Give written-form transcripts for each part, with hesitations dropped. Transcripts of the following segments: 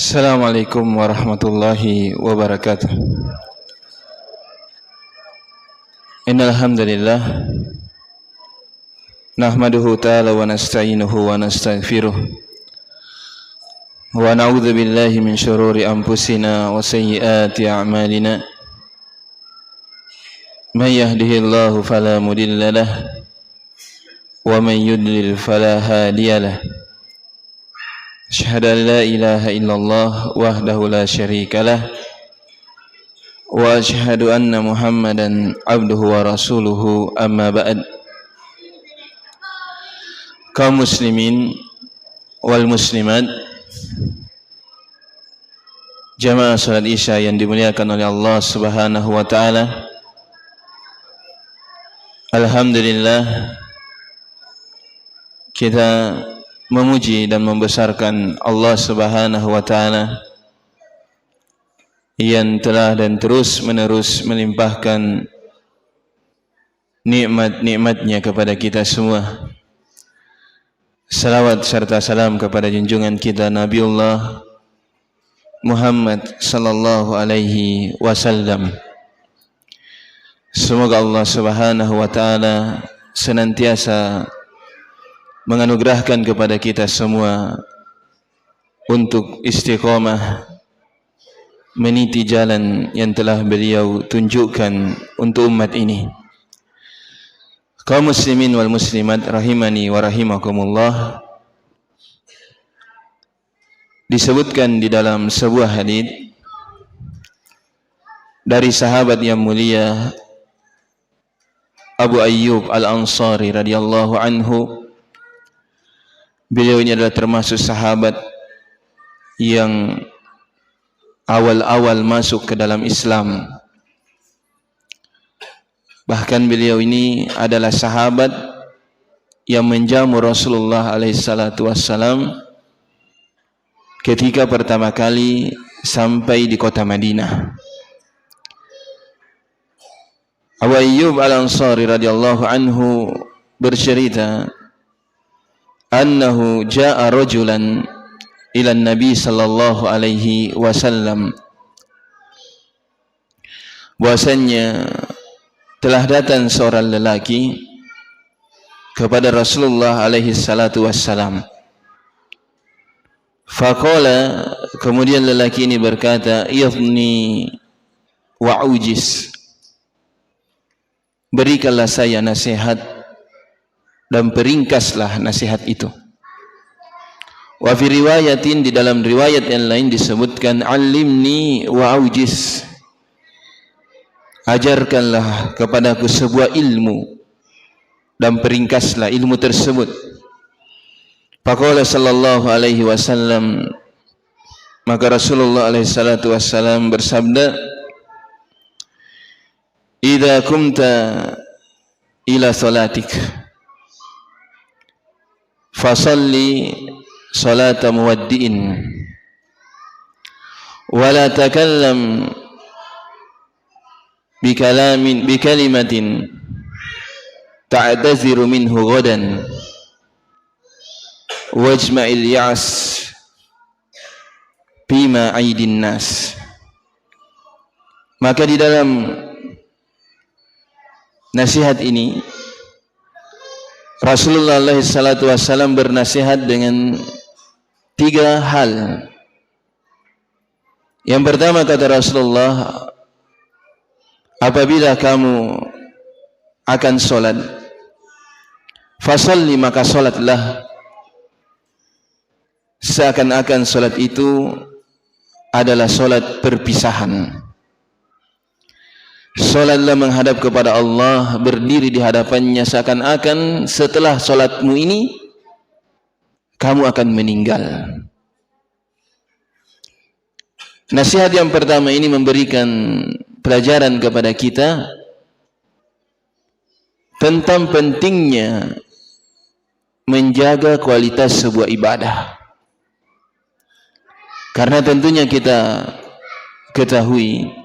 Assalamualaikum warahmatullahi wabarakatuh. Innal hamdalillah nahmaduhu ta'ala wa nasta'inuhu wa nastaghfiruh wa na'udzu billahi min syururi anfusina wa sayyiati a'malina. Man yahdihillahu fala mudilla lahu wa man yudlil fala hadiya lahu. Asyhadu an la ilaha illallah wahdahu la syarika lah wa asyhadu anna Muhammadan abduhu wa rasuluhu, amma ba'd. Kaum muslimin wal muslimat, jamaah salat Isya yang dimuliakan oleh Allah Subhanahu wa taala. Alhamdulillah, kita memuji dan membesarkan Allah Subhanahu wa taala yang telah dan terus menerus melimpahkan nikmat-nikmatnya kepada kita semua. Salawat serta salam kepada junjungan kita Nabiullah Muhammad sallallahu alaihi wasallam. Semoga Allah Subhanahu wa taala senantiasa menganugerahkan kepada kita semua untuk istiqamah meniti jalan yang telah beliau tunjukkan untuk umat ini. Kaum muslimin wal muslimat rahimani wa rahimakumullah, disebutkan di dalam sebuah hadits dari sahabat yang mulia Abu Ayyub Al-Ansari radhiyallahu anhu. Beliau ini adalah termasuk sahabat yang awal-awal masuk ke dalam Islam. Bahkan beliau ini adalah sahabat yang menjamu Rasulullah SAW ketika pertama kali sampai di kota Madinah. Abu Ayyub Al-Ansari radhiyallahu anhu bercerita, annahu jaa rajulan ila Nabi sallallahu alaihi wasallam, bahwasanya telah datang seorang lelaki kepada Rasulullah alaihi salatu wassalam. Faqala, kemudian lelaki ini berkata, idhni wa ujiz, berikanlah saya nasihat dan peringkaslah nasihat itu. Wa fi riwayatin, di dalam riwayat yang lain disebutkan, alimni wa aujiz, ajarkanlah kepadaku sebuah ilmu dan peringkaslah ilmu tersebut. Faqala sallallahu alaihi wasallam, maka Rasulullah alaihi salatu wassalam bersabda, idza kumta ila salatik fasalli salata muwaddi'in wa la takallam bikalimatin ta'taziru minhu ghadan wajma'il ya'as bima aidin nas. Maka di dalam nasihat ini Rasulullah SAW bernasihat dengan 3 hal. Yang pertama, kata Rasulullah, apabila kamu akan solat, fasalli, maka solatlah seakan-akan solat itu adalah solat perpisahan. Solatlah menghadap kepada Allah, berdiri di hadapannya seakan-akan setelah solatmu ini kamu akan meninggal. Nasihat yang pertama ini memberikan pelajaran kepada kita tentang pentingnya menjaga kualitas sebuah ibadah. Karena tentunya kita ketahui,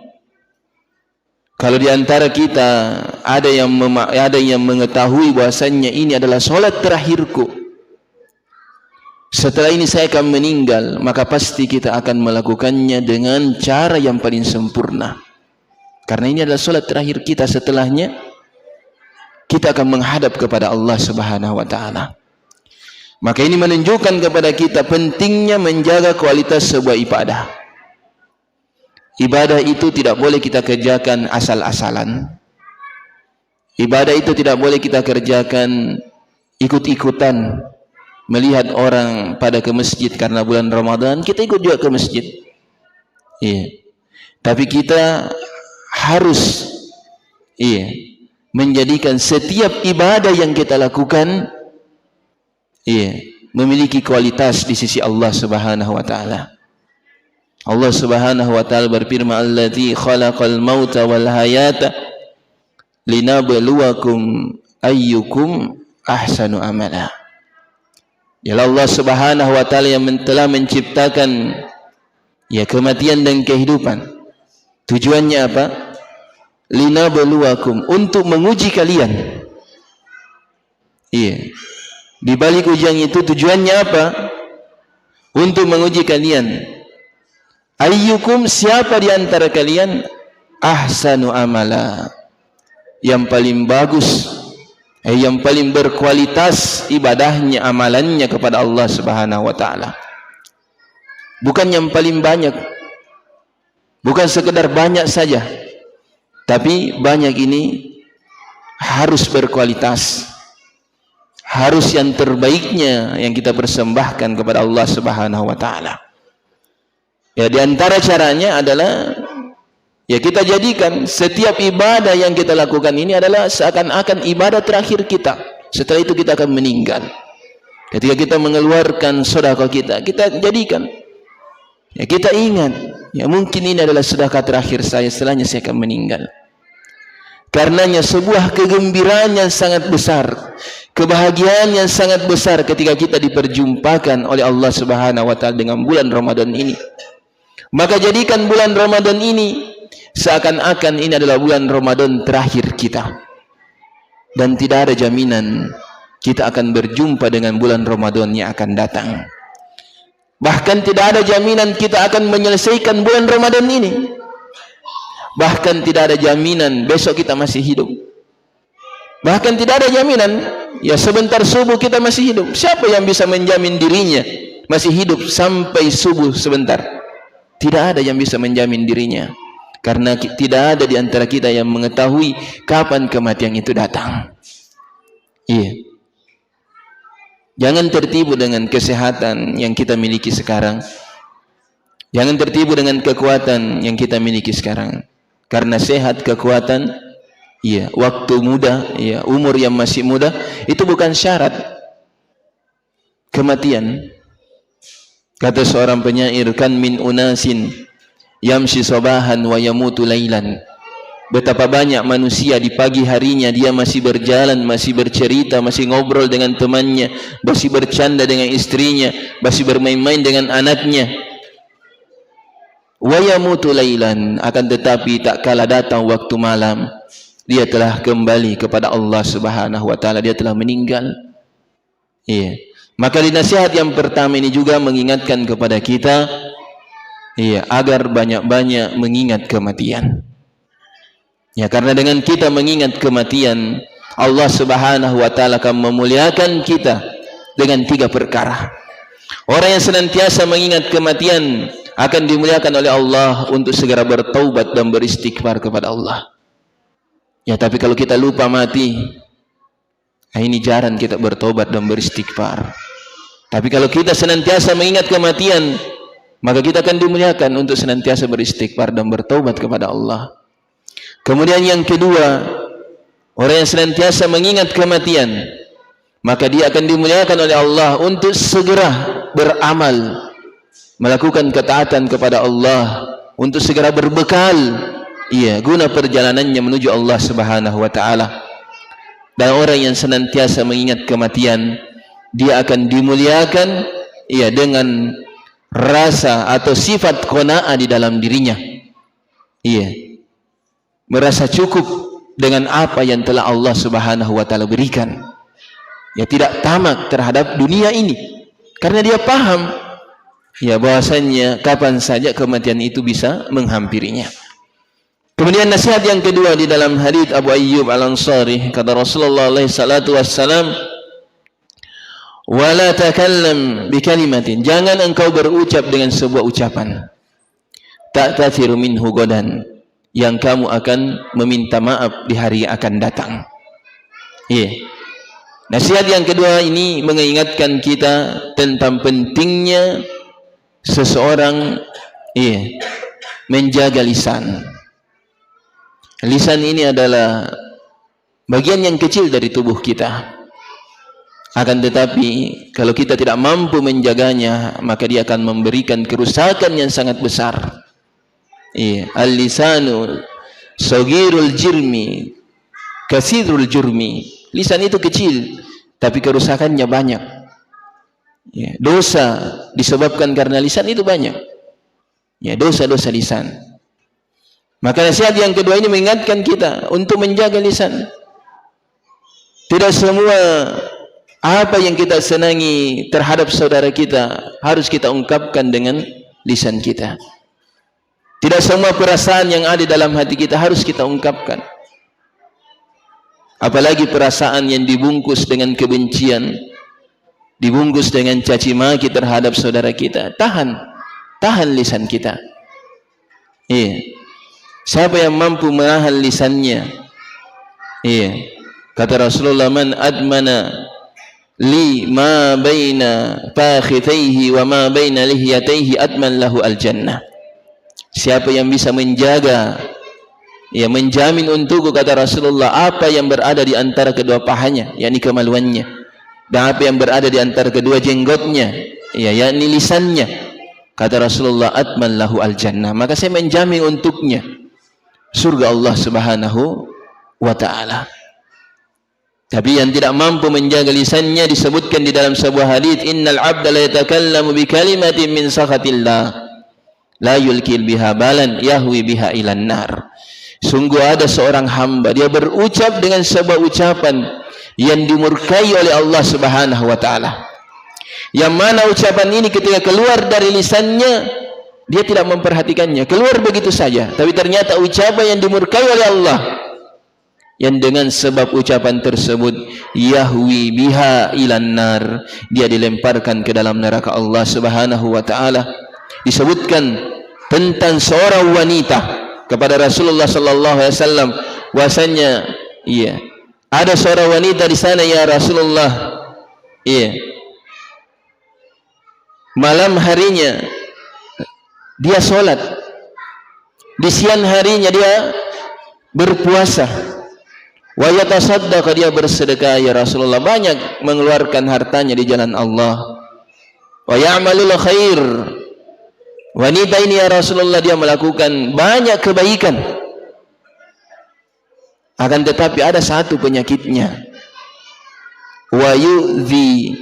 kalau di antara kita ada yang mengetahui bahwasannya ini adalah solat terakhirku, setelah ini saya akan meninggal, maka pasti kita akan melakukannya dengan cara yang paling sempurna. Karena ini adalah solat terakhir kita, setelahnya kita akan menghadap kepada Allah Subhanahu wa taala. Maka ini menunjukkan kepada kita pentingnya menjaga kualitas sebuah ibadah. Ibadah itu tidak boleh kita kerjakan asal-asalan. Ibadah itu tidak boleh kita kerjakan ikut-ikutan. Melihat orang pada ke masjid karena bulan Ramadan, kita ikut juga ke masjid. Tapi kita harus menjadikan setiap ibadah yang kita lakukan memiliki kualitas di sisi Allah Subhanahu wa taala. Allah Subhanahu wa taala berfirman, "Allazi khalaqal mauta wal hayata linabluwakum ayyukum ahsanu amala." Ialah Allah Subhanahu wa taala yang telah menciptakan kematian dan kehidupan. Tujuannya apa? Linabluwakum, untuk menguji kalian. Di balik ujian itu tujuannya apa? Untuk menguji kalian. Ayyukum, siapa di antara kalian ahsanu amala, yang paling bagus, yang paling berkualitas ibadahnya, amalannya kepada Allah Subhanahu wa taala. Bukan yang paling banyak, bukan sekedar banyak saja, tapi banyak ini harus berkualitas, harus yang terbaiknya yang kita persembahkan kepada Allah Subhanahu wa taala. Di antara caranya adalah kita jadikan setiap ibadah yang kita lakukan ini adalah seakan-akan ibadah terakhir kita. Setelah itu kita akan meninggal. Ketika kita mengeluarkan sedekah kita jadikan, kita ingat, mungkin ini adalah sedekah terakhir saya, setelahnya saya akan meninggal. Karenanya sebuah kegembiraan yang sangat besar, kebahagiaan yang sangat besar ketika kita diperjumpakan oleh Allah Subhanahu wa taala dengan bulan Ramadan ini. Maka jadikan bulan Ramadan ini seakan-akan ini adalah bulan Ramadan terakhir kita, dan tidak ada jaminan kita akan berjumpa dengan bulan Ramadan yang akan datang. Bahkan tidak ada jaminan kita akan menyelesaikan bulan Ramadan ini. Bahkan tidak ada jaminan besok kita masih hidup. Bahkan tidak ada jaminan sebentar subuh kita masih hidup. Siapa yang bisa menjamin dirinya masih hidup sampai subuh sebentar? Tidak ada yang bisa menjamin dirinya. Karena tidak ada di antara kita yang mengetahui kapan kematian itu datang. Jangan tertipu dengan kesehatan yang kita miliki sekarang. Jangan tertipu dengan kekuatan yang kita miliki sekarang. Karena sehat, kekuatan, waktu muda, umur yang masih muda, itu bukan syarat kematian. Kata seorang penyair, kan min unasin yamshi sabahan wa yamutu lailan. Betapa banyak manusia di pagi harinya dia masih berjalan, masih bercerita, masih ngobrol dengan temannya, masih bercanda dengan istrinya, masih bermain-main dengan anaknya. Wa yamutu lailan, akan tetapi tak kala datang waktu malam, dia telah kembali kepada Allah Subhanahu wa taala, dia telah meninggal. Maka di nasihat yang pertama ini juga mengingatkan kepada kita agar banyak-banyak mengingat kematian. Karena dengan kita mengingat kematian, Allah Subhanahu wa taala akan memuliakan kita dengan 3 perkara. Orang yang senantiasa mengingat kematian akan dimuliakan oleh Allah untuk segera bertaubat dan beristighfar kepada Allah. Tapi kalau kita lupa mati, ini jarang kita bertobat dan beristighfar. Tapi kalau kita senantiasa mengingat kematian, maka kita akan dimuliakan untuk senantiasa beristighfar dan bertaubat kepada Allah. Kemudian yang kedua, orang yang senantiasa mengingat kematian, maka dia akan dimuliakan oleh Allah untuk segera beramal, melakukan ketaatan kepada Allah, untuk segera berbekal guna perjalanannya menuju Allah Subhanahu wa taala. Dan orang yang senantiasa mengingat kematian, dia akan dimuliakan dengan rasa atau sifat qanaah di dalam dirinya. Merasa cukup dengan apa yang telah Allah Subhanahu wa taala berikan. Tidak tamak terhadap dunia ini. Karena dia paham ya bahwasannya kapan saja kematian itu bisa menghampirinya. Kemudian nasihat yang kedua di dalam hadits Abu Ayyub Al-Ansari, kata Rasulullah alaihi salatu wassalam, wala takallam bi kalimatin, jangan engkau berucap dengan sebuah ucapan, ta'tathiru minhu godan, yang kamu akan meminta maaf di hari yang akan datang. Iya. Nasihat yang kedua ini mengingatkan kita tentang pentingnya seseorang menjaga lisan. Lisan ini adalah bagian yang kecil dari tubuh kita. Akan tetapi kalau kita tidak mampu menjaganya, maka dia akan memberikan kerusakan yang sangat besar. Al-lisanu saghirul jirmi katsirul jurmi. Lisan itu kecil tapi kerusakannya banyak. Dosa disebabkan karena lisan itu banyak. Dosa-dosa lisan. Maka nasihat yang kedua ini mengingatkan kita untuk menjaga lisan. Tidak semua apa yang kita senangi terhadap saudara kita harus kita ungkapkan dengan lisan kita. Tidak semua perasaan yang ada dalam hati kita harus kita ungkapkan. Apalagi perasaan yang dibungkus dengan kebencian, dibungkus dengan caci maki terhadap saudara kita. Tahan lisan kita. Siapa yang mampu menahan lisannya? Kata Rasulullah, man admana li ma baina fakhidhihi wa ma baina lihiyatihi adman lahu al-jannah. Siapa yang bisa menjaga, menjamin untukku, kata Rasulullah, apa yang berada di antara kedua pahanya, yakni kemaluannya, dan apa yang berada di antara kedua jenggotnya, yakni lisannya, kata Rasulullah, adman lahu al-jannah, maka saya menjamin untuknya surga Allah Subhanahu wa ta'ala. Tapi yang tidak mampu menjaga lisannya disebutkan di dalam sebuah hadis, innal abda la yatakallamu bi kalimatin min sakhatillah la yulkil biha balan yahwi biha ilan nar. Sungguh ada seorang hamba, dia berucap dengan sebuah ucapan yang dimurkai oleh Allah Subhanahu wa ta'ala, yang mana ucapan ini ketika keluar dari lisannya dia tidak memperhatikannya, keluar begitu saja, tapi ternyata ucapan yang dimurkai oleh Allah, yang dengan sebab ucapan tersebut yahwi biha ilan nar, dia dilemparkan ke dalam neraka Allah Subhanahu wa ta'ala. Disebutkan tentang seorang wanita kepada Rasulullah sallallahu alaihi wasallam, bahwasanya ada seorang wanita di sana ya Rasulullah, malam harinya dia sholat, di siang harinya dia berpuasa, wa yatasaddaq, dia bersedekah ya Rasulullah, banyak mengeluarkan hartanya di jalan Allah, wa ya'malul khair. Wanita ini ya Rasulullah dia melakukan banyak kebaikan, akan tetapi ada satu penyakitnya, wa yu'zi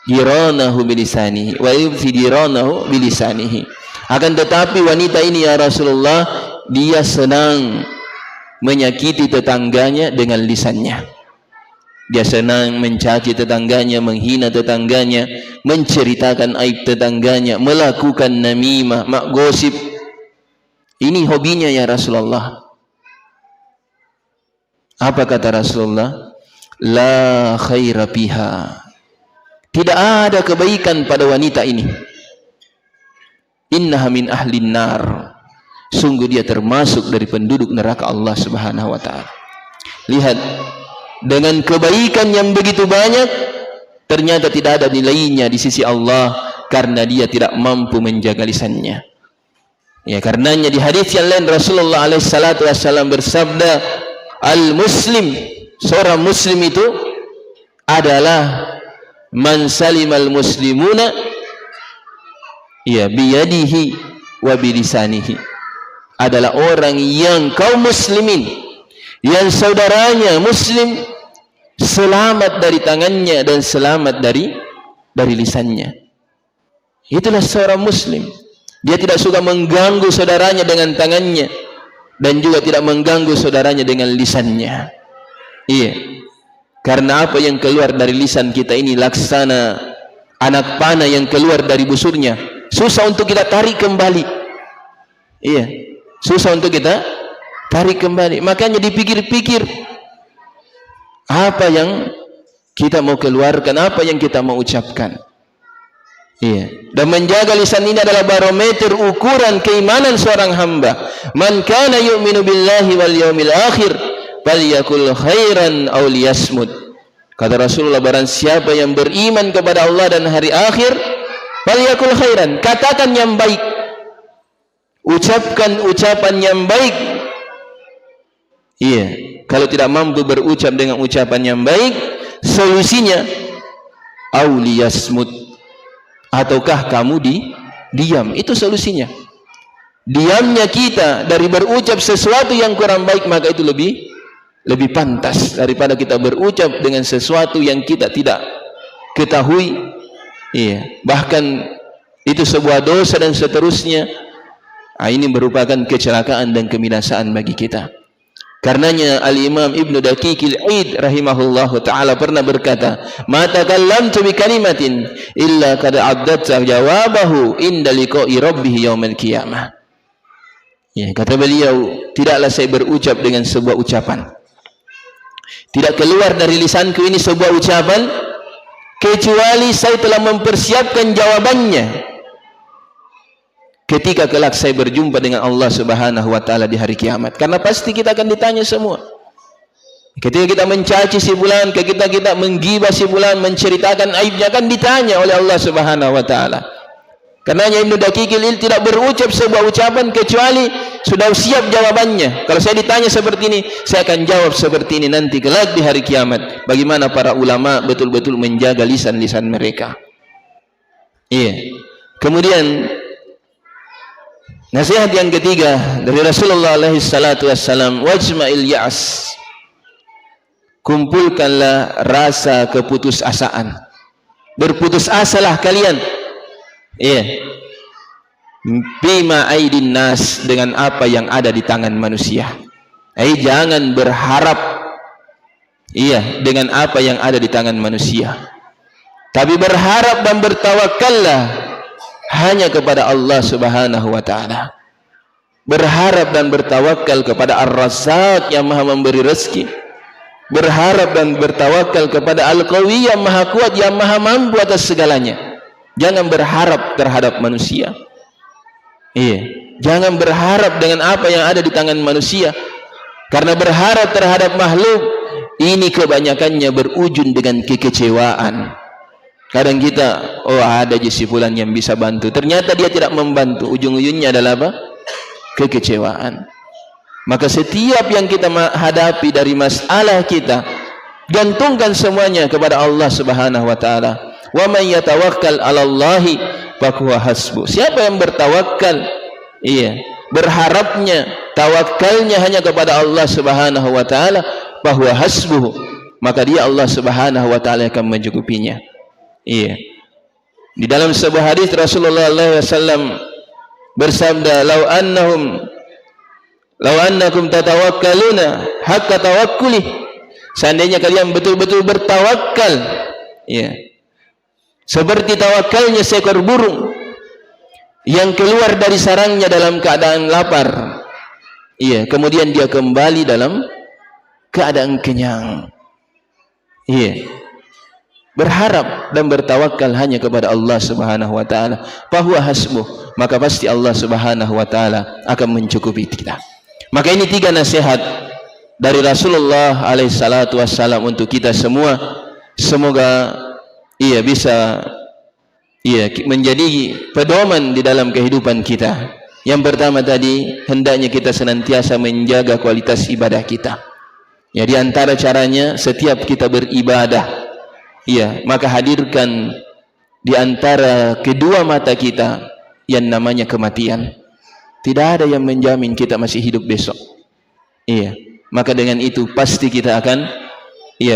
jiranahu bilisanihi, wa yu'zi jiranahu bilisanihi. Akan tetapi wanita ini ya Rasulullah dia senang menyakiti tetangganya dengan lisannya. Dia senang mencaci tetangganya, menghina tetangganya, menceritakan aib tetangganya, melakukan namimah, gosip. Ini hobinya ya Rasulullah. Apa kata Rasulullah? La khaira fiha. Tidak ada kebaikan pada wanita ini. Innaha min ahlin nar. Sungguh dia termasuk dari penduduk neraka Allah Subhanahu wa ta'ala. Lihat, dengan kebaikan yang begitu banyak, ternyata tidak ada nilainya di sisi Allah karena dia tidak mampu menjaga lisannya. Karenanya di hadis yang lain Rasulullah alaihi salatu wasallam bersabda, al-muslim, seorang muslim itu adalah man salimal muslimuna biyadihi wa bilisanihi, adalah orang yang kaum muslimin, yang saudaranya muslim selamat dari tangannya dan selamat dari lisannya. Itulah seorang muslim. Dia tidak suka mengganggu saudaranya dengan tangannya dan juga tidak mengganggu saudaranya dengan lisannya. Karena apa yang keluar dari lisan kita ini laksana anak panah yang keluar dari busurnya, susah untuk kita tarik kembali. Iya, susah untuk kita tarik kembali. Makanya dipikir-pikir apa yang kita mau keluarkan, apa yang kita mau ucapkan. Iya. Dan menjaga lisan ini adalah barometer ukuran keimanan seorang hamba. Man kana yu'minu billahi wal yawmil akhir falyakul khairan aw liyasmut. Kata Rasulullah, barang siapa yang beriman kepada Allah dan hari akhir, falyakul khairan, katakan yang baik, ucapkan ucapan yang baik. Iya. Kalau tidak mampu berucap dengan ucapan yang baik, solusinya aw liyasmut, ataukah kamu diam. Itu solusinya. Diamnya kita dari berucap sesuatu yang kurang baik, maka itu lebih pantas daripada kita berucap dengan sesuatu yang kita tidak ketahui. Iya. Bahkan itu sebuah dosa dan seterusnya. Ini merupakan kecelakaan dan kebinasaan bagi kita. Karenanya Al-Imam Ibnu Daqiqil Id rahimahullahu ta'ala pernah berkata, ma takallamtu bi kalimatin illa qad abdatta jawabahu inda liqa'i rabbih yaumil qiyamah. Ya, kata beliau, tidaklah saya berucap dengan sebuah ucapan, tidak keluar dari lisanku ini sebuah ucapan, kecuali saya telah mempersiapkan jawabannya ketika kelak saya berjumpa dengan Allah Subhanahu wa ta'ala di hari kiamat. Karena pasti kita akan ditanya semua. Ketika kita mencaci si fulan, ketika kita menggibah si fulan, menceritakan aibnya, akan ditanya oleh Allah Subhanahu wa ta'ala. Karenanya Ibnu Daqiqil Id tidak berucap sebuah ucapan kecuali sudah siap jawabannya. Kalau saya ditanya seperti ini, saya akan jawab seperti ini nanti kelak di hari kiamat. Bagaimana para ulama betul-betul menjaga lisan-lisan mereka. Iya. Kemudian nasihat yang ketiga dari Rasulullah alaihi salatu wassalam, wajma'il ya'as, kumpulkanlah rasa keputusasaan, berputus asalah kalian. Iya. Bima aidin nas, dengan apa yang ada di tangan manusia. Jangan berharap dengan apa yang ada di tangan manusia, tapi berharap dan bertawakallah hanya kepada Allah Subhanahu wa ta'ala. Berharap dan bertawakal kepada Ar-Razzaq yang maha memberi rezeki. Berharap dan bertawakal kepada Al-Qawi yang maha kuat, yang maha mampu atas segalanya. Jangan berharap terhadap manusia. Jangan berharap dengan apa yang ada di tangan manusia. Karena berharap terhadap makhluk ini kebanyakannya berujung dengan kekecewaan. Kadang kita, ada je si fulan yang bisa bantu, ternyata dia tidak membantu, ujung-ujungnya adalah apa? Kekecewaan. Maka setiap yang kita hadapi dari masalah kita, gantungkan semuanya kepada Allah Subhanahu wa ta'ala. Wa man yatawakkal 'alallahi fahuwa hasbuh. Siapa yang bertawakal, berharapnya, tawakalnya hanya kepada Allah Subhanahu wa ta'ala, fahuwa hasbuh, maka dia Allah Subhanahu wa ta'ala akan mencukupinya. Di dalam sebuah hadis Rasulullah SAW bersabda, "Lau annakum tatawakkaluna haqqa tawakkuli." Seandainya kalian betul-betul bertawakal, seperti tawakalnya seekor burung yang keluar dari sarangnya dalam keadaan lapar, kemudian dia kembali dalam keadaan kenyang. Berharap dan bertawakal hanya kepada Allah Subhanahu wa ta'ala, fahuwa hasbuh, maka pasti Allah Subhanahu wa ta'ala akan mencukupi kita. Maka ini 3 nasihat dari Rasulullah alaihi salatu wassalam untuk kita semua. Semoga bisa menjadi pedoman di dalam kehidupan kita. Yang pertama tadi, hendaknya kita senantiasa menjaga kualitas ibadah kita. Di antara caranya, setiap kita beribadah, maka hadirkan di antara kedua mata kita yang namanya kematian. Tidak ada yang menjamin kita masih hidup besok. Maka dengan itu pasti kita akan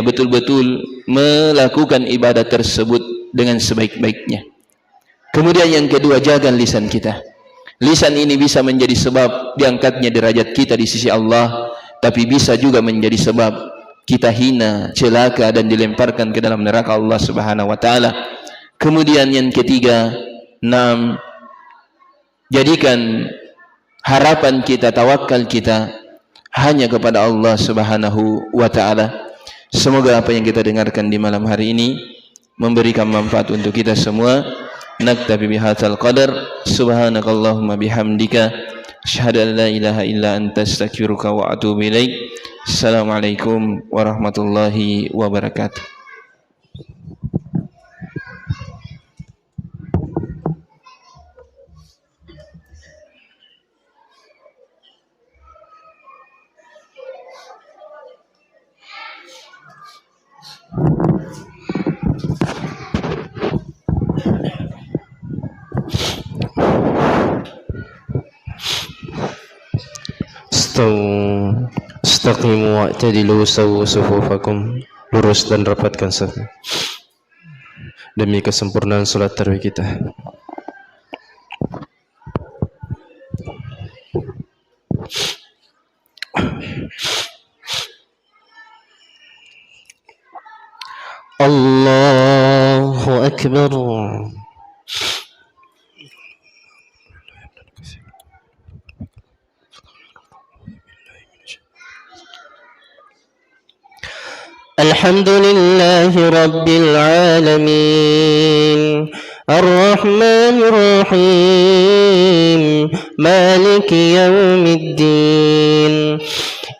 betul-betul melakukan ibadah tersebut dengan sebaik-baiknya. Kemudian yang kedua, jaga lisan kita. Lisan ini bisa menjadi sebab diangkatnya derajat kita di sisi Allah, tapi bisa juga menjadi sebab kita hina, celaka dan dilemparkan ke dalam neraka Allah Subhanahu wa ta'ala. Kemudian yang ketiga, jadikan harapan kita, tawakal kita hanya kepada Allah Subhanahu wa taala. Semoga apa yang kita dengarkan di malam hari ini memberikan manfaat untuk kita semua. Naktabi bihadzal qadar. Subhanakallahumma bihamdika asyhadu an la ilaha illa anta astaghfiruka wa atubu ilaik. Assalamualaikum warahmatullahi wabarakatuh. Istaqimu wa'tadilu sawu sufufakum. Lurus dan rapatkan safu demi kesempurnaan salat tarawih kita. Allahu Akbar. الحمد لله رب العالمين الرحمن الرحيم مالك يوم الدين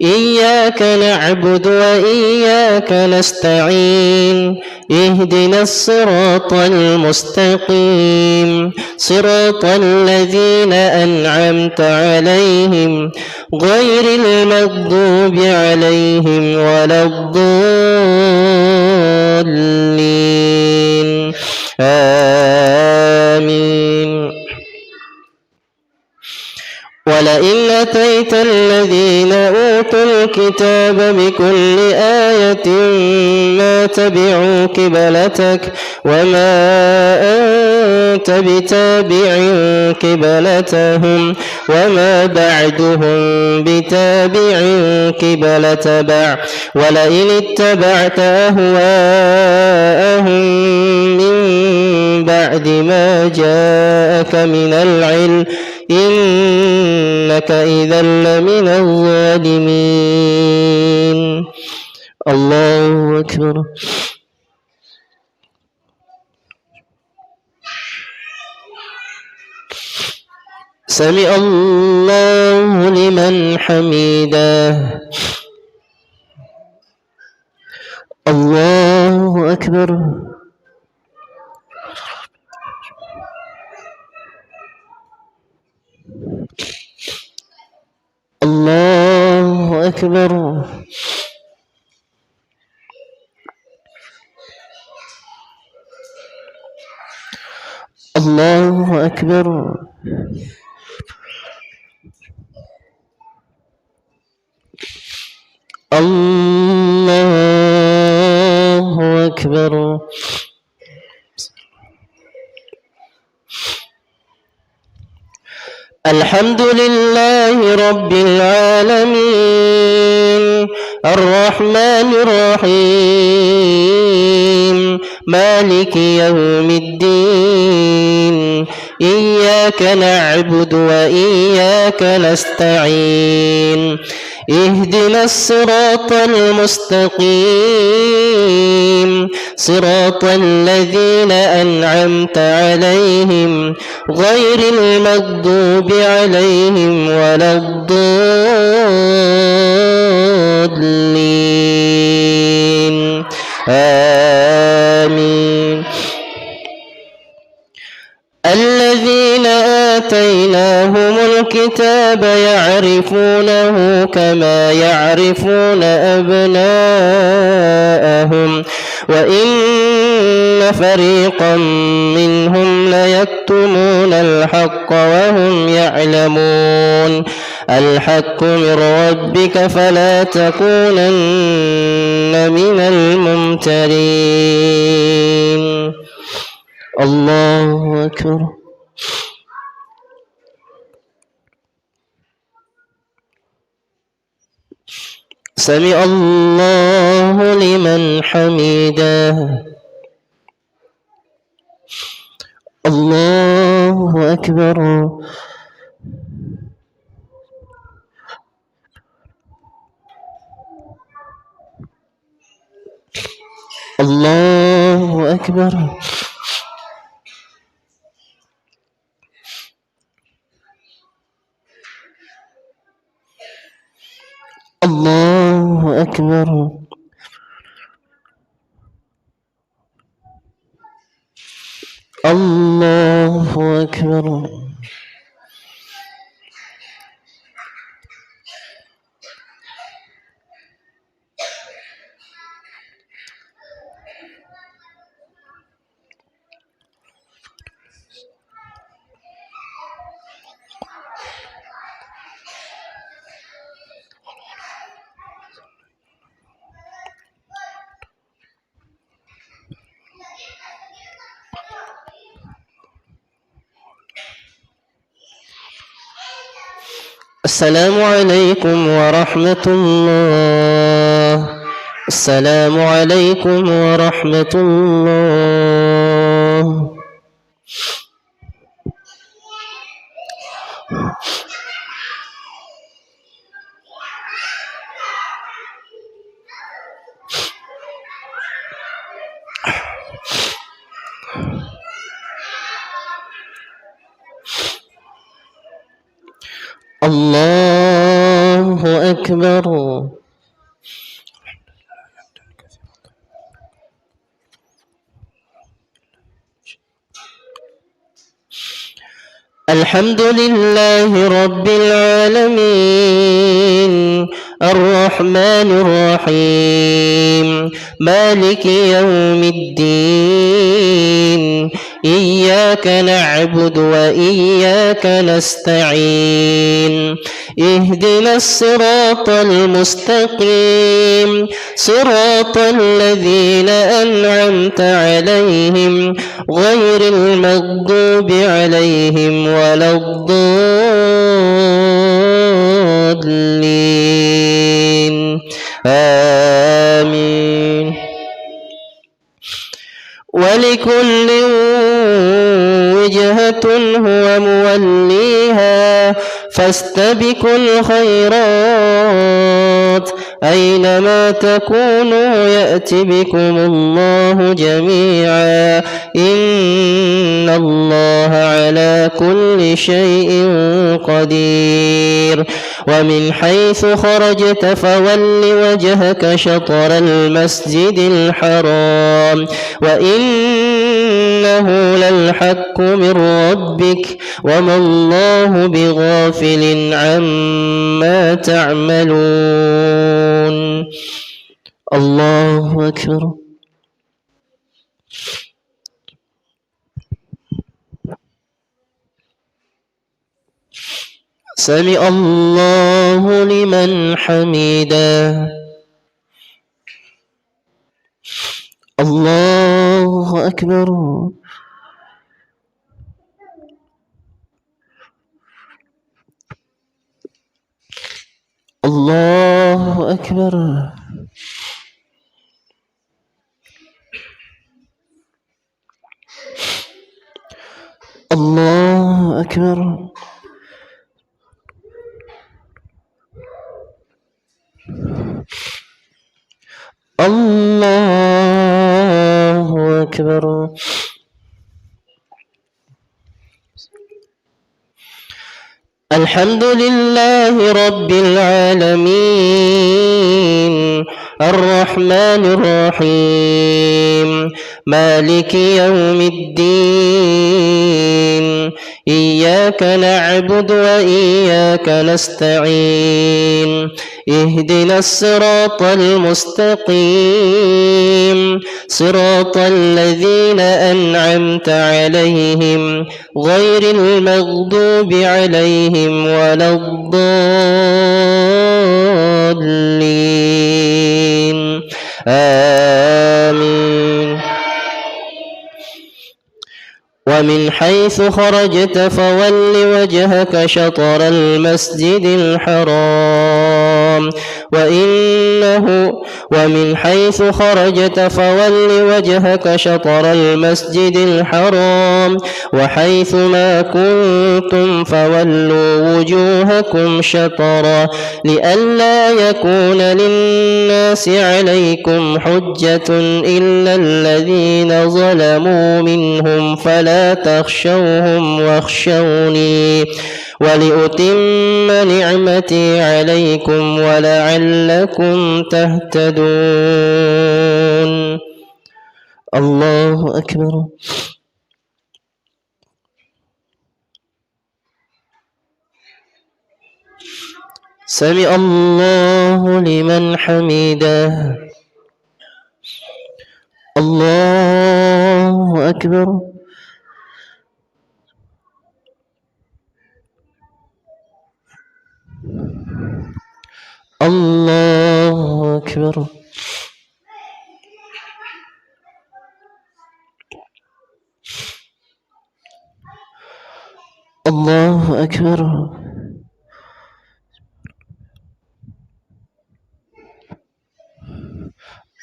إياك نعبد وإياك نستعين اهدنا الصراط المستقيم صراط الذين أنعمت عليهم غير المغضوب عليهم ولا الضالين آمين. ولئن أتيت الذين أوتوا الكتاب بكل آية ما تبعوا قبلتك وما أنت بتابع قبلتهم وما بعدهم بتابع قبلة بعض ولئن اتبعت أهواءهم من بعد ما جاءك من العلم إنك إذا لمن الظالمين. الله أكبر. سمع الله لمن حمده. الله أكبر. الله أكبر. الله أكبر. الله أكبر. الحمد لله رب العالمين الرحمن الرحيم مالك يوم الدين إياك نعبد وإياك نستعين اهدنا الصراط المستقيم صراط الذين أنعمت عليهم غير المغضوب عليهم ولا الضالين آمين. الذين آتيناهم الكتاب يعرفونه كما يعرفون أبناءهم وإن فريقا منهم ليكتمون الحق وهم يعلمون. الحق من ربك فلا تكونن من الممترين. الله أكبر. سمع الله لمن حمده. الله أكبر. الله أكبر. الله أكبر. الله أكبر. السلام عليكم ورحمة الله. السلام عليكم ورحمة الله. الله أكبر. الحمد لله رب العالمين الرحمن الرحيم مالك يوم الدين إياك نعبد وإياك نستعين اهدنا الصراط المستقيم صراط الذين أنعمت عليهم غير المغضوب عليهم ولا الضالين آمين. ولكل وجهة هو موليها فاستبقوا الخيرات أينما تكونوا يأت بكم الله جميعا إن الله على كل شيء قدير. ومن حيث خرجت فول وجهك شطر المسجد الحرام وإنه للحق من ربك وما الله بغافل عما تعملون. الله أكبر. سمع الله لمن حمده. الله أكبر. الله أكبر. الله أكبر. الله أكبر. الحمد لله رب العالمين الرحمن الرحيم مالك يوم الدين إياك نعبد وإياك نستعين اهدنا الصراط المستقيم صراط الذين أنعمت عليهم غير المغضوب عليهم ولا الضالين آمين. ومن حيث خرجت فول وجهك شطر المسجد الحرام الحرام ومن حيث خرجت فول وجهك شطر المسجد الحرام وحيث ما كنتم فولوا وجوهكم شطرا لئلا يكون للناس عليكم حجة إلا الذين ظلموا منهم فلا تخشوهم واخشوني ولأتم نعمتي عليكم ولعلكم تهتدون. الله أكبر. سمع الله لمن حمده. الله أكبر. الله أكبر. الله أكبر.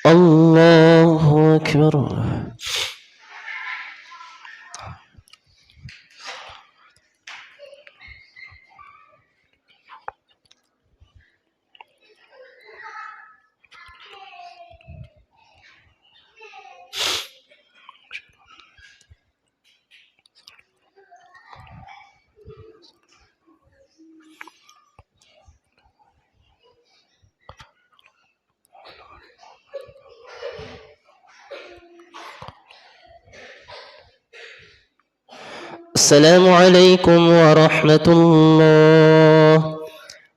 الله أكبر. السلام عليكم ورحمة الله.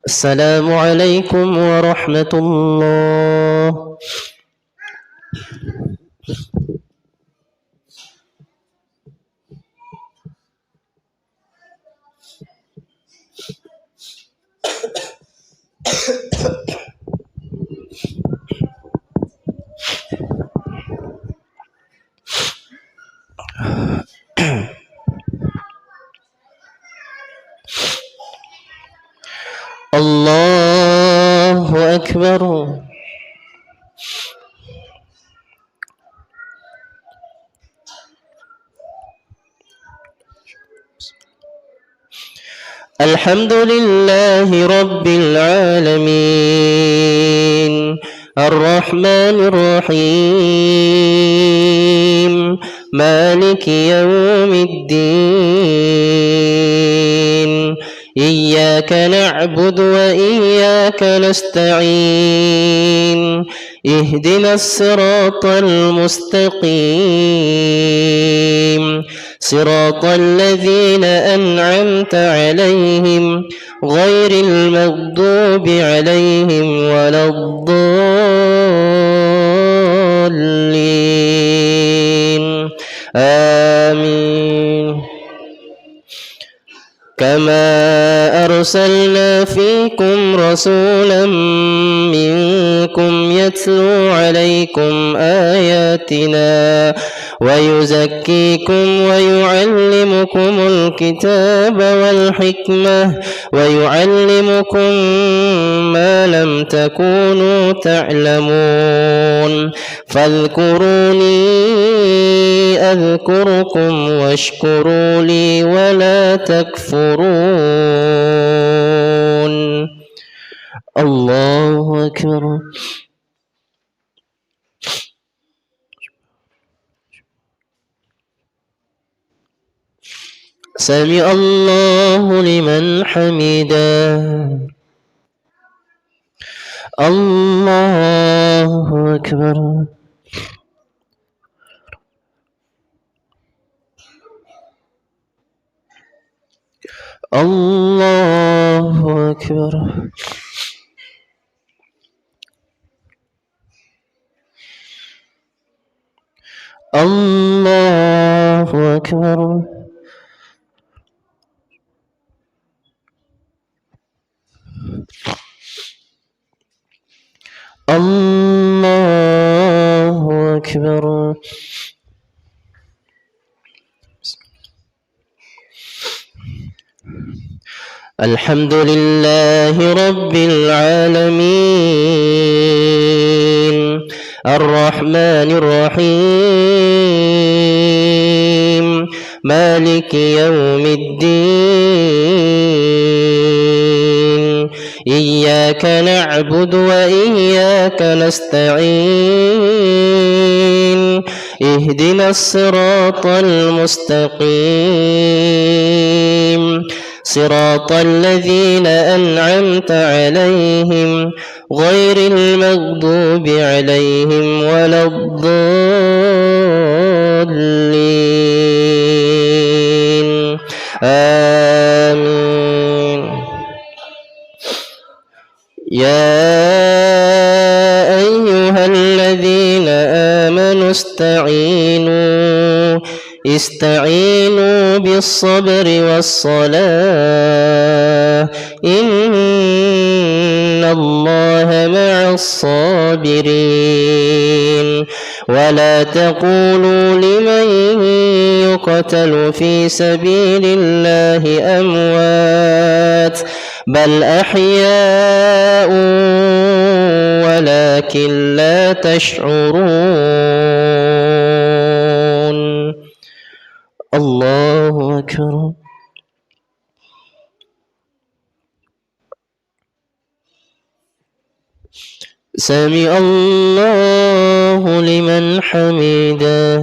السلام عليكم ورحمة الله. الله أكبر. الحمد لله رب العالمين الرحمن الرحيم مالك يوم الدين إياك نعبد وإياك نستعين اهدنا الصراط المستقيم صراط الذين أنعمت عليهم غير المغضوب عليهم ولا الضالين آمين. كما أرسلنا فيكم رسولا منكم يتلو عليكم آياتنا ويزكيكم ويعلمكم الكتاب والحكمة ويعلمكم ما لم تكونوا تعلمون فاذكروني أذكركم واشكروا لي ولا تكفرون. الله أكبر. سمع الله لمن حمده. الله أكبر. الله أكبر. الله أكبر. الله أكبر. الحمد لله رب العالمين الرحمن الرحيم مالك يوم الدين إياك نعبد وإياك نستعين اهدنا الصراط المستقيم صراط الذين أنعمت عليهم غير المغضوب عليهم ولا الضالين آمين. يا أيها الذين آمنوا استعينوا بالصبر والصلاة إن الله مع الصابرين ولا تقولوا لمن يقتل في سبيل الله أموات بل أحياء ولكن لا تشعرون. الله أكبر. سمع الله لمن حمده.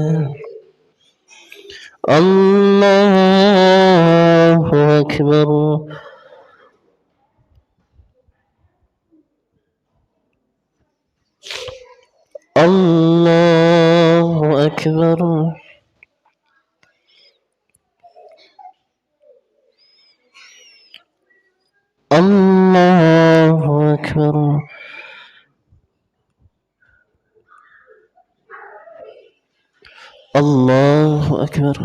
الله أكبر. الله أكبر. الله أكبر. الله أكبر.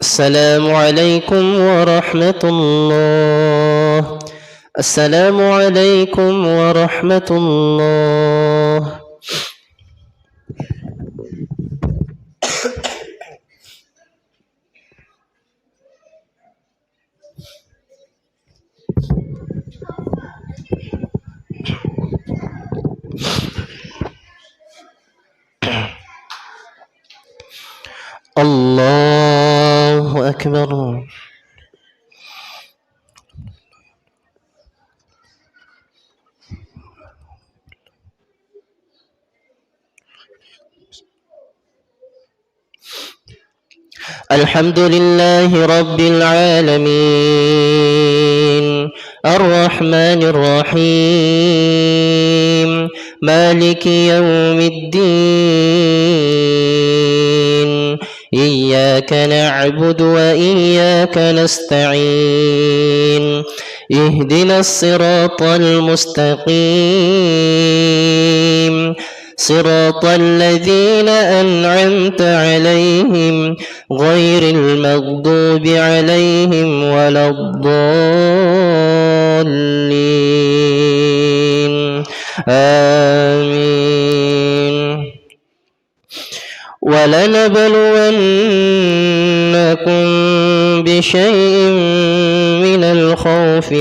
السلام عليكم ورحمة الله. السلام عليكم ورحمة الله. الله أكبر. الحمد لله رب العالمين الرحمن الرحيم مالك يوم الدين إياك نعبد وإياك نستعين اهدنا الصراط المستقيم صراط الذين أنعمت عليهم غير المغضوب عليهم ولا الضالين آمين. ولنبلونكم بشيء من الخوف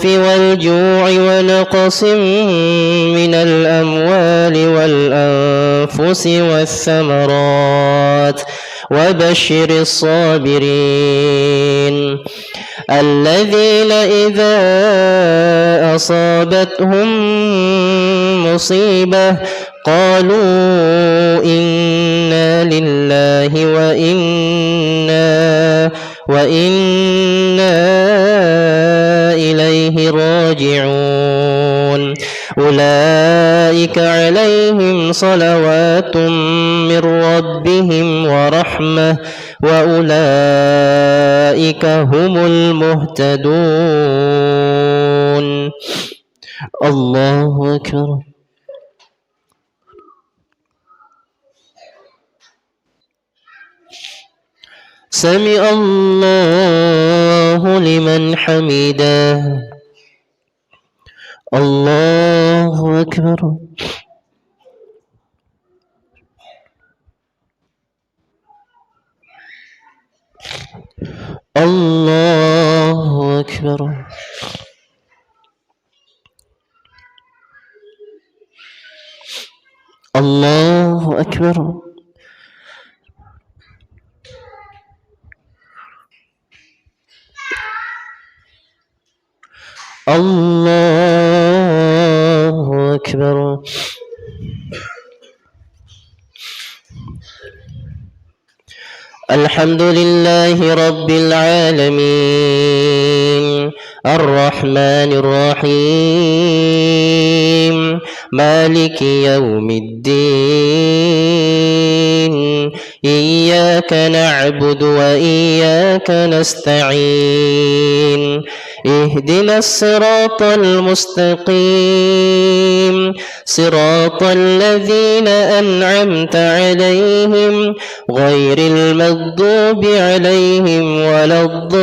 والجوع ونقص من الأموال والأنفس والثمرات وبشر الصابرين الذين إذا أصابتهم مصيبة قالوا إنا لله وإنا إليه راجعون أولئك عليهم صلوات من ربهم ورحمة وأولئك هم المهتدون. الله أكبر. سمع الله لمن حمده. الله أكبر. الله أكبر. الله أكبر. الله أكبر. الحمد لله رب العالمين الرحمن الرحيم مالك يوم الدين إياك نعبد وإياك نستعين اهدنا الصراط المستقيم صراط الذين أنعمت عليهم غير المغضوب عليهم ولا الضالين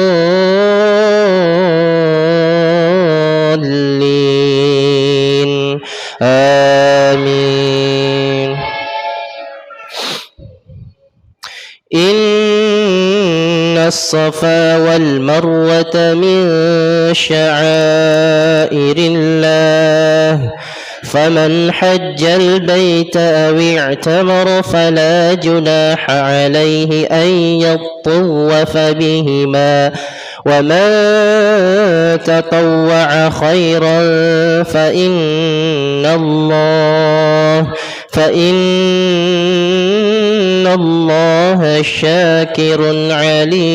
آمين. إن الصفا والمروة من شعائر الله فمن حج البيت أو اعتمر فلا جناح عليه أن يطوف بهما ومن تطوع خيرا فإن الله شاكر عليم.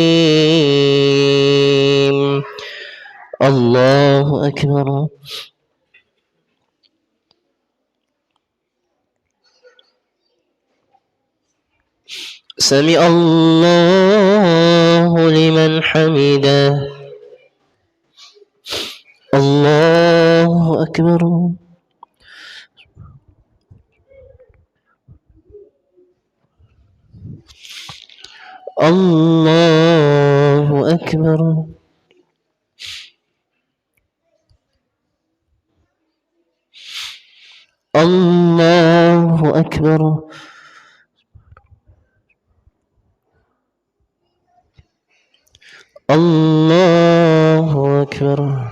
الله أكبر. سمع الله لمن حمده. الله أكبر. الله أكبر. الله أكبر. الله أكبر.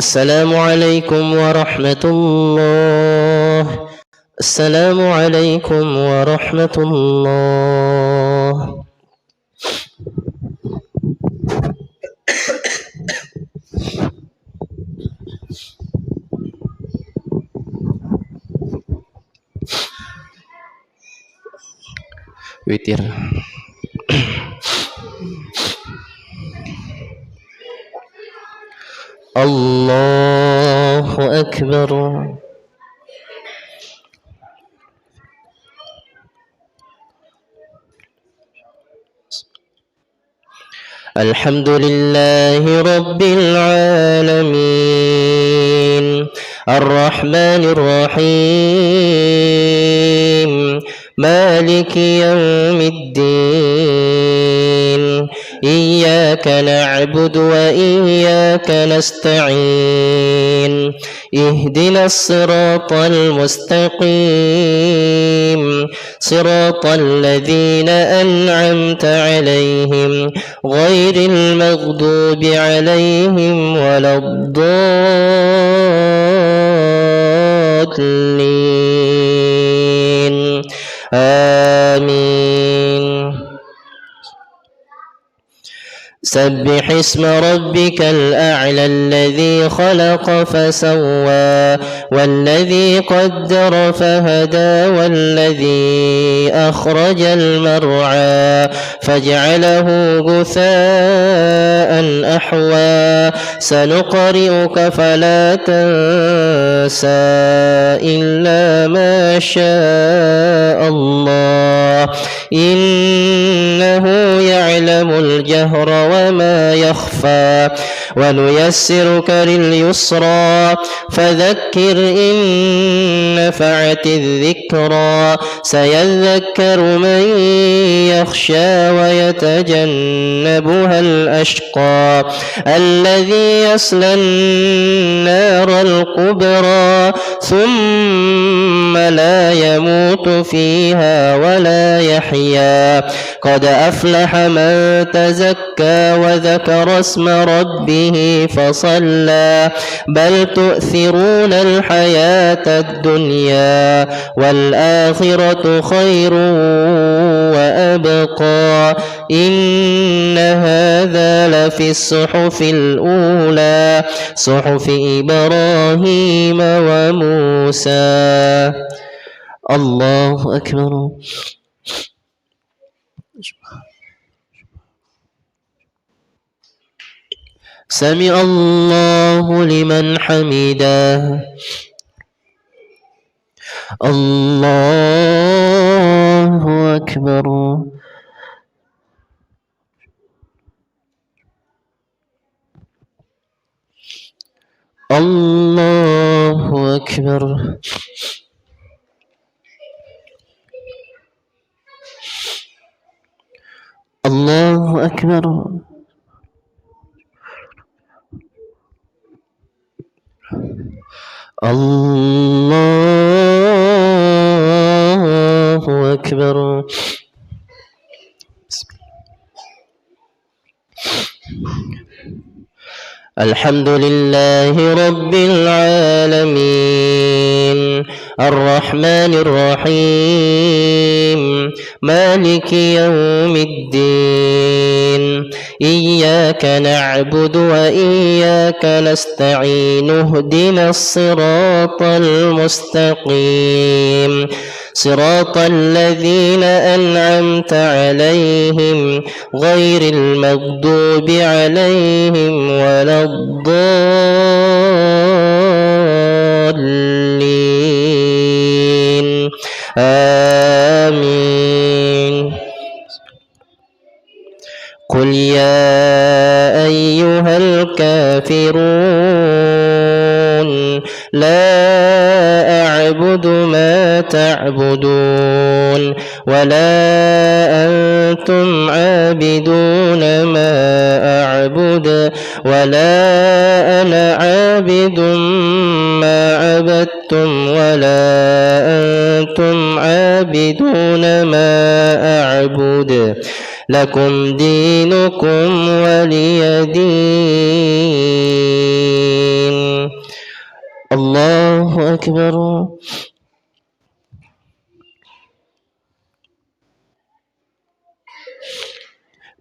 السلام عليكم ورحمة الله. السلام عليكم ورحمة الله. witir. الله أكبر. الحمد لله رب العالمين الرحمن الرحيم مالك يوم الدين إياك نعبد وإياك نستعين اهدنا الصراط المستقيم صراط الذين أنعمت عليهم غير المغضوب عليهم ولا الضالين آمين. سبح اسم ربك الأعلى الذي خلق فسوى والذي قدر فهدى والذي أخرج المرعى فجعله غثاء أحوى سنقرئك فلا تنسى إلا ما شاء الله إنه يعلم الجهر وما يخفى ونيسرك لليسرى فذكر إن نفعت الذكرى سيذكر من يخشى ويتجنبها الأشقى الذي يصلى النار الكبرى ثم لا يموت فيها ولا يحيا قد أفلح من تزكى وذكر اسم ربه فصلى بل تؤثرون الحياة الدنيا والآخرة خير وأبقى إن هذا لفي الصحف الأولى صحف إبراهيم وموسى. الله أكبر. سمع الله لمن حمده. الله أكبر. الله أكبر. الله أكبر. الله أكبر. الحمد لله رب العالمين الرحمن الرحيم مالك يوم الدين إياك نعبد وإياك نستعين اهدنا الصراط المستقيم صراط الذين أنعمت عليهم غير المغضوب عليهم ولا الضالين آمين. قل يا أيها الكافرون لا أعبد ما تعبدون ولا أنتم عابدون ما أعبد ولا أنا عابد ما عبدتم ولا أنتم عابدون ما أعبد لكم دينكم ولي دين. الله أكبر.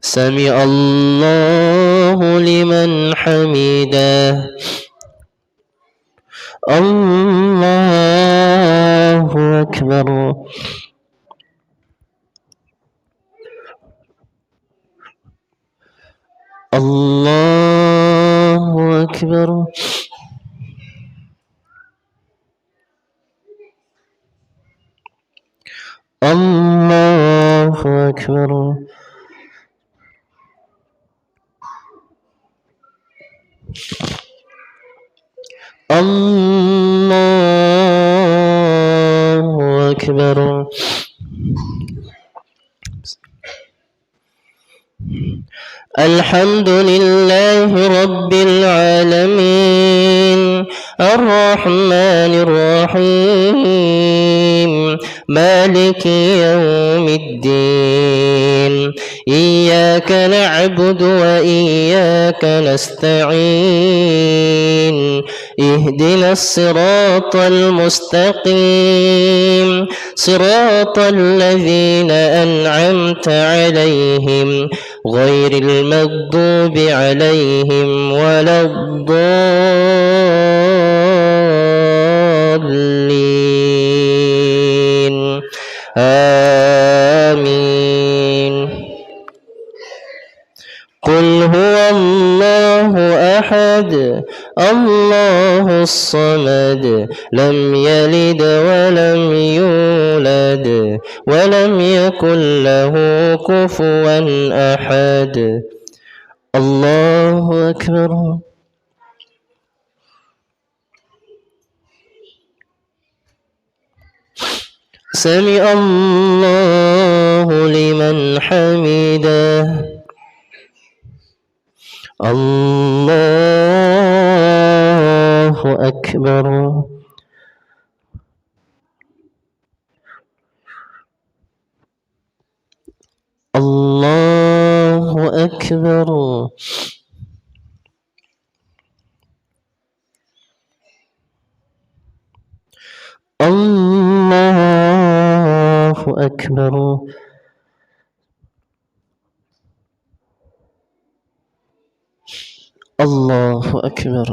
سمع الله لمن حمده. الله أكبر. الله أكبر. الله أكبر. الله أكبر. الحمد لله رب العالمين الرحمن الرحمن الرحيم مالك يوم الدين إياك نعبد وإياك نستعين اهدنا الصراط المستقيم صراط الذين أنعمت عليهم غير المغضوب عليهم ولا الضالين آمين. قل هو الله أحد الله الصمد لم يلد ولم يولد ولم يكن له كفوا أحد. الله أكبر. سمع الله لمن حمده. الله أكبر. الله أكبر. الله أكبر. الله أكبر.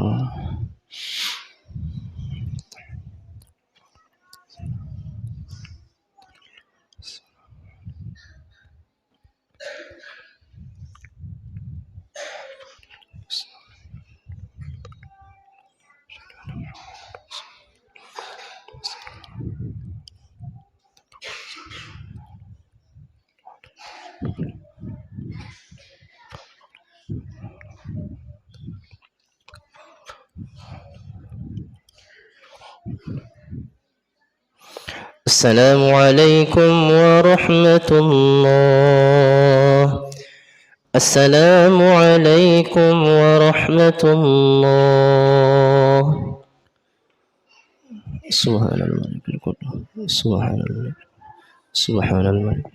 السلام عليكم ورحمة الله. السلام عليكم ورحمة الله. سبحان الملك القدوس سبحان الملك